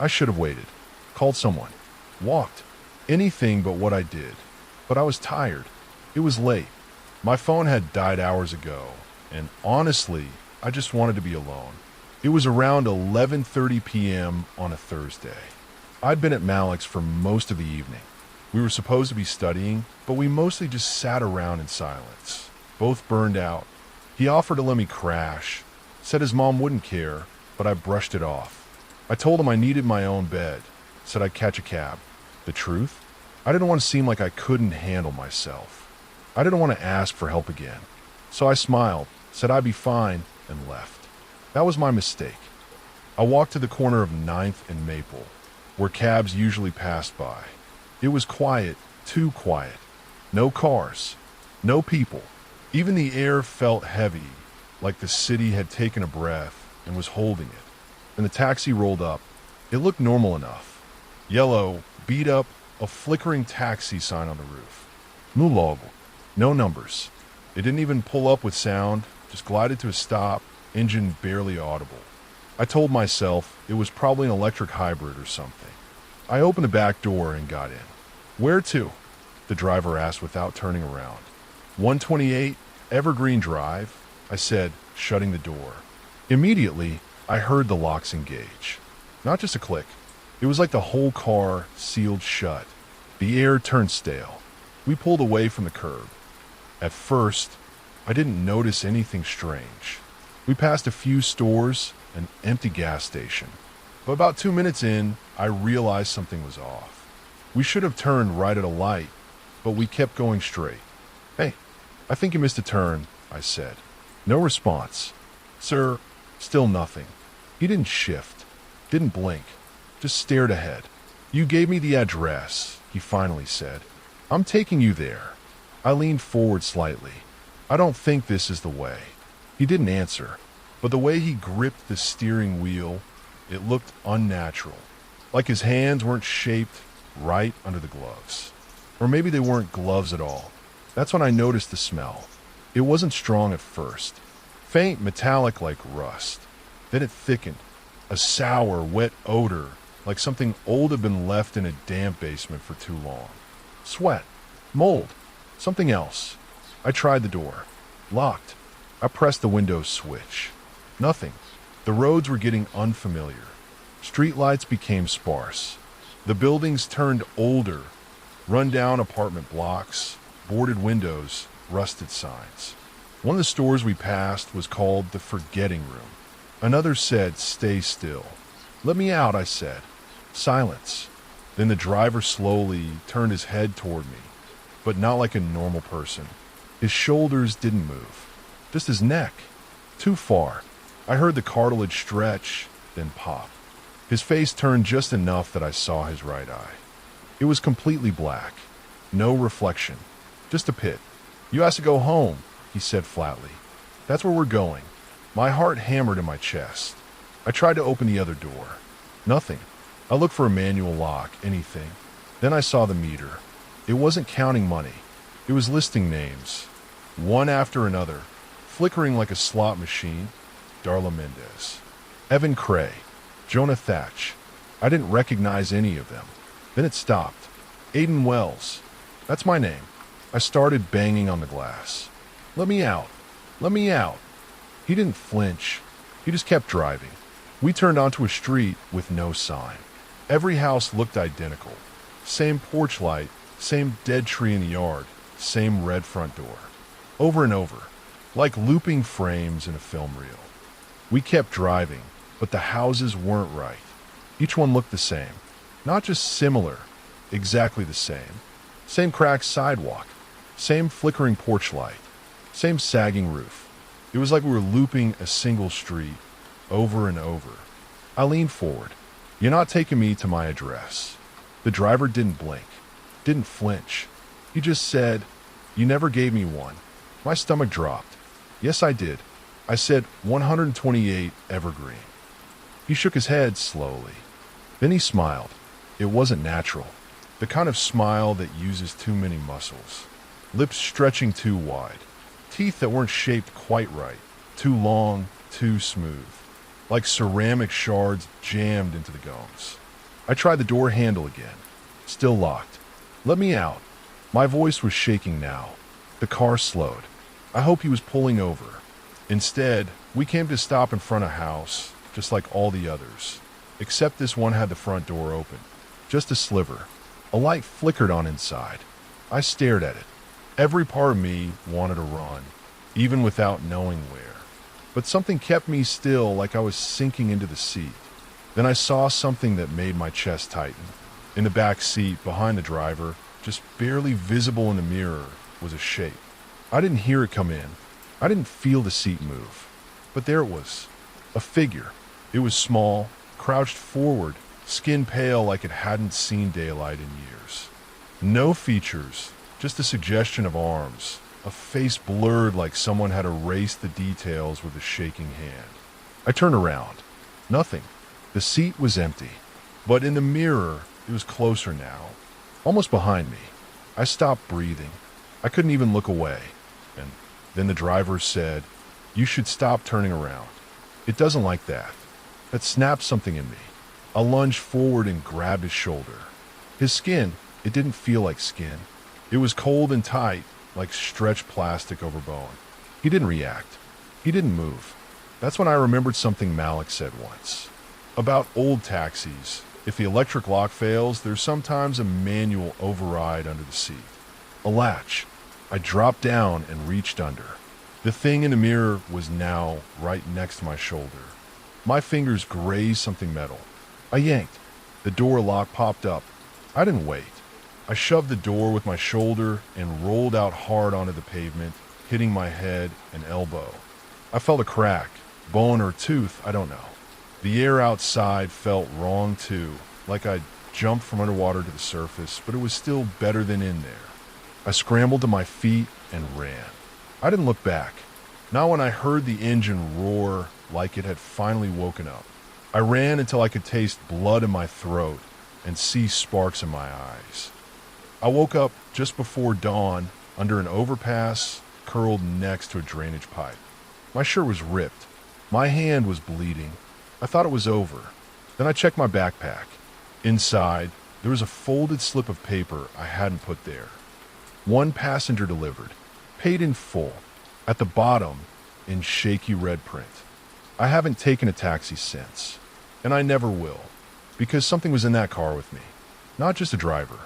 I should have waited, called someone, walked, anything but what I did. But I was tired. It was late. My phone had died hours ago, and honestly, I just wanted to be alone. It was around 11:30 p.m. on a Thursday. I'd been at Malik's for most of the evening. We were supposed to be studying, but we mostly just sat around in silence, both burned out. He offered to let me crash, said his mom wouldn't care, but I brushed it off. I told him I needed my own bed, said I'd catch a cab. The truth? I didn't want to seem like I couldn't handle myself. I didn't want to ask for help again. So I smiled, said I'd be fine, and left. That was my mistake. I walked to the corner of 9th and Maple, where cabs usually passed by. It was quiet, too quiet. No cars, no people. Even the air felt heavy, like the city had taken a breath and was holding it. And the taxi rolled up. It looked normal enough. Yellow, beat up, a flickering taxi sign on the roof. No logo, no numbers. It didn't even pull up with sound, just glided to a stop, engine barely audible. I told myself it was probably an electric hybrid or something. I opened the back door and got in. Where to? The driver asked without turning around. 128 Evergreen Drive, I said, shutting the door. Immediately, I heard the locks engage. Not just a click. It was like the whole car sealed shut. The air turned stale. We pulled away from the curb. At first, I didn't notice anything strange. We passed a few stores, an empty gas station. But about 2 minutes in, I realized something was off. We should have turned right at a light, but we kept going straight. Hey, I think you missed a turn, I said. No response. Sir, still nothing. He didn't shift, didn't blink, just stared ahead. You gave me the address, he finally said. I'm taking you there. I leaned forward slightly. I don't think this is the way. He didn't answer, but the way he gripped the steering wheel, it looked unnatural. Like his hands weren't shaped right under the gloves. Or maybe they weren't gloves at all. That's when I noticed the smell. It wasn't strong at first. Faint metallic like rust. Then it thickened. A sour, wet odor, like something old had been left in a damp basement for too long. Sweat. Mold. Something else. I tried the door. Locked. I pressed the window switch. Nothing. The roads were getting unfamiliar. Streetlights became sparse. The buildings turned older. Run-down apartment blocks, boarded windows, rusted signs. One of the stores we passed was called the Forgetting Room. Another said, "Stay still." "Let me out," I said. Silence. Then the driver slowly turned his head toward me, but not like a normal person. His shoulders didn't move, just his neck. Too far. I heard the cartilage stretch, then pop. His face turned just enough that I saw his right eye. It was completely black. No reflection. Just a pit. "You asked to go home," he said flatly. "That's where we're going." My heart hammered in my chest. I tried to open the other door. Nothing. I looked for a manual lock, anything. Then I saw the meter. It wasn't counting money. It was listing names, one after another, flickering like a slot machine. Darla Mendez, Evan Cray, Jonah Thatch. I didn't recognize any of them. Then it stopped. Aiden Wells. That's my name. I started banging on the glass. "Let me out. Let me out." He didn't flinch. He just kept driving. We turned onto a street with no sign. Every house looked identical. Same porch light, same dead tree in the yard, same red front door. Over and over, like looping frames in a film reel. We kept driving, but the houses weren't right. Each one looked the same. Not just similar, exactly the same. Same cracked sidewalk, same flickering porch light, same sagging roof. It was like we were looping a single street, over and over. I leaned forward. "You're not taking me to my address." The driver didn't blink, didn't flinch. He just said, "You never gave me one." My stomach dropped. "Yes, I did." I said 128 Evergreen. He shook his head slowly. Then he smiled. It wasn't natural. The kind of smile that uses too many muscles. Lips stretching too wide. Teeth that weren't shaped quite right. Too long, too smooth. Like ceramic shards jammed into the gums. I tried the door handle again. Still locked. "Let me out." My voice was shaking now. The car slowed. I hoped he was pulling over. Instead, we came to stop in front of a house, just like all the others. Except this one had the front door open. Just a sliver. A light flickered on inside. I stared at it. Every part of me wanted to run, even without knowing where. But something kept me still, like I was sinking into the seat. Then I saw something that made my chest tighten. In the back seat, behind the driver, just barely visible in the mirror, was a shape. I didn't hear it come in. I didn't feel the seat move. But there it was. A figure. It was small, crouched forward, skin pale like it hadn't seen daylight in years. No features, just a suggestion of arms, a face blurred like someone had erased the details with a shaking hand. I turned around. Nothing. The seat was empty. But in the mirror, it was closer now, almost behind me. I stopped breathing. I couldn't even look away. And then the driver said, "You should stop turning around. It doesn't like that." That snapped something in me. I lunged forward and grabbed his shoulder. His skin, it didn't feel like skin. It was cold and tight, like stretched plastic over bone. He didn't react. He didn't move. That's when I remembered something Malik said once. About old taxis. If the electric lock fails, there's sometimes a manual override under the seat. A latch. I dropped down and reached under. The thing in the mirror was now right next to my shoulder. My fingers grazed something metal. I yanked. The door lock popped up. I didn't wait. I shoved the door with my shoulder and rolled out hard onto the pavement, hitting my head and elbow. I felt a crack, bone or tooth, I don't know. The air outside felt wrong too, like I'd jumped from underwater to the surface, but it was still better than in there. I scrambled to my feet and ran. I didn't look back, not when I heard the engine roar like it had finally woken up. I ran until I could taste blood in my throat and see sparks in my eyes. I woke up just before dawn under an overpass curled next to a drainage pipe. My shirt was ripped. My hand was bleeding. I thought it was over. Then I checked my backpack. Inside, there was a folded slip of paper I hadn't put there. One passenger delivered, paid in full. At the bottom, in shaky red print. I haven't taken a taxi since, and I never will, because something was in that car with me. Not just a driver.